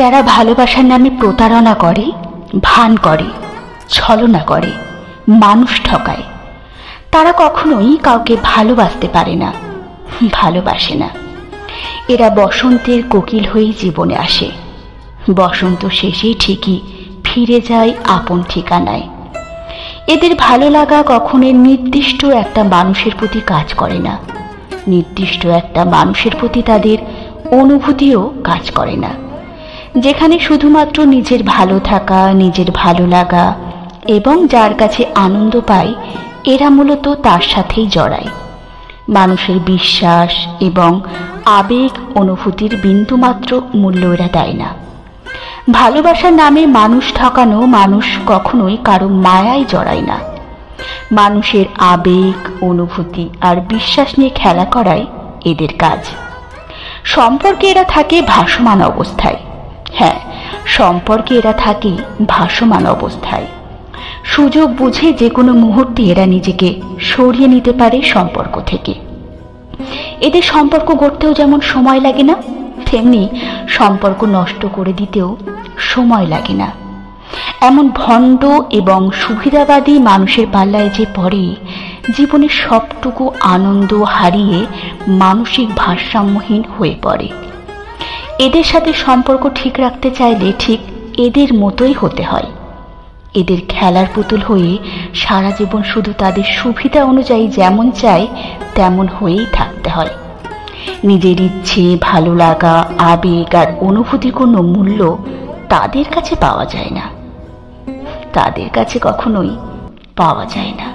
যারা ভালোবাসার নামে প্রতারণা করে, ভান করে, ছলনা করে, মানুষ ঠকায়, তারা কখনোই কাউকে ভালোবাসতে পারে না, ভালোবাসে না। এরা বসন্তের কোকিল হয়েই জীবনে আসে, বসন্ত শেষেই ঠিকই ফিরে যায় আপন ঠিকানায়। এদের ভালো লাগা কখনো নির্দিষ্ট একটা মানুষের প্রতি কাজ করে না, নির্দিষ্ট একটা মানুষের প্রতি তাদের অনুভূতিও কাজ করে না। যেখানে শুধুমাত্র নিজের ভালো থাকা, নিজের ভালো লাগা এবং যার কাছে আনন্দ পায়, এরা মূলত তার সাথেই জড়ায়। মানুষের বিশ্বাস এবং আবেগ অনুভূতির বিন্দুমাত্র মূল্য এরা দেয় না। ভালোবাসার নামে মানুষ ঠকানো মানুষ কখনোই কারো মায়ায় জড়ায় না। মানুষের আবেগ, অনুভূতি আর বিশ্বাস নিয়ে খেলা করাই এদের কাজ। সম্পর্কে এরা থাকে ভাসমান অবস্থায়। হ্যাঁ, সম্পর্কে এরা থাকে ভাসমান অবস্থায়। সুযোগ বুঝে যে কোনো মুহূর্তে এরা নিজেকে সরিয়ে নিতে পারে সম্পর্ক থেকে। এদের সম্পর্ক গড়তেও যেমন সময় লাগে না, তেমনি সম্পর্ক নষ্ট করে দিতেও সময় লাগে না। এমন ভণ্ড এবং সুবিধাবাদী মানুষের পাল্লায় যে পড়ে, জীবনের সবটুকু আনন্দ হারিয়ে মানসিক ভারসাম্যহীন হয়ে পড়ে। এদের সাথে সম্পর্ক ঠিক রাখতে চাইলে ঠিক এদের মতোই হতে হয়। এদের খেলার পুতুল হয়ে সারা জীবন শুধু তাদের সুবিধা অনুযায়ী যেমন চায় তেমন হয়েই থাকতে হয়। নিজের ইচ্ছে, ভালো লাগা, আবেগ আর অনুভূতির কোনো মূল্য তাদের কাছে পাওয়া যায় না, তাদের কাছে কখনোই পাওয়া যায় না।